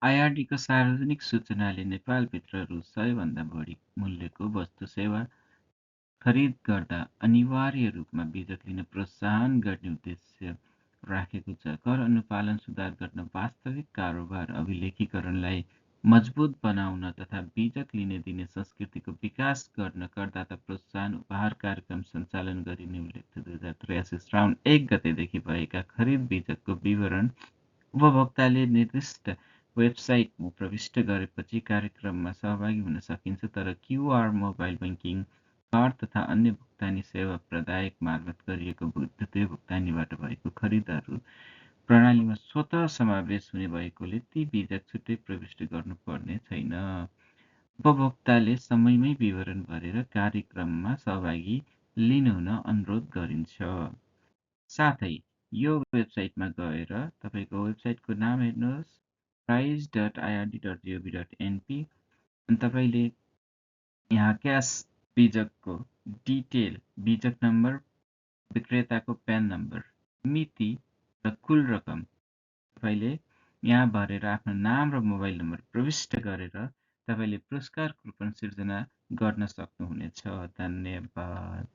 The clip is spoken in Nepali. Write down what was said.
आइआरडीको सार्वजनिक सूचनाले नेपालभित्र रु 100 भन्दा बढी मूल्यको वस्तु-सेवा खरिद गर्दा अनिवार्य रूपमा बीजक लिन प्रोत्साहन गर्ने उद्देश्य राखेको छ। कर अनुपालन सुधार गर्न, वास्तविक कारोबार अभिलेखीकरणलाई मजबुत बनाउन तथा बीजक लिने दिने संस्कृतिको विकास गर्न करदाता प्रोत्साहन उपहार कार्यक्रम सञ्चालन गरिने उल्लेख छ। 2083 श्रावण 1 गतेदेखि भएका खरिद बीजकको विवरण उपभोक्ताले निर्दिष्ट वेबसाइटमा प्रविष्ट गरेपछि कार्यक्रममा सहभागी हुन सकिन्छ, तर क्युआर, मोबाइल बैंकिङ, कार्ड तथा अन्य भुक्तानी सेवा प्रदायक मार्फत गरिएको विद्युतीय भुक्तानीबाट भएको खरिदहरू प्रणालीमा स्वतः समावेश हुने भएकोले ती बीजक छुट्टै प्रविष्ट गर्नुपर्ने छैन। उपभोक्ताले समयमै विवरण भरेर कार्यक्रममा सहभागी लिनुहुन अनुरोध गरिन्छ। साथै यो वेबसाइटमा गएर तपाईँको वेबसाइटको नाम हेर्नुहोस्, price.ird.gov.np, अनि तपाईँले यहाँ क्यास बीजकको डिटेल, बीजक नम्बर, विक्रेताको प्यान नम्बर, मिति र कुल रकम तपाईँले यहाँ भरेर आफ्नो नाम र मोबाइल नम्बर प्रविष्ट गरेर तपाईँले पुरस्कार कुपन सिर्जना गर्न सक्नुहुनेछ। धन्यवाद।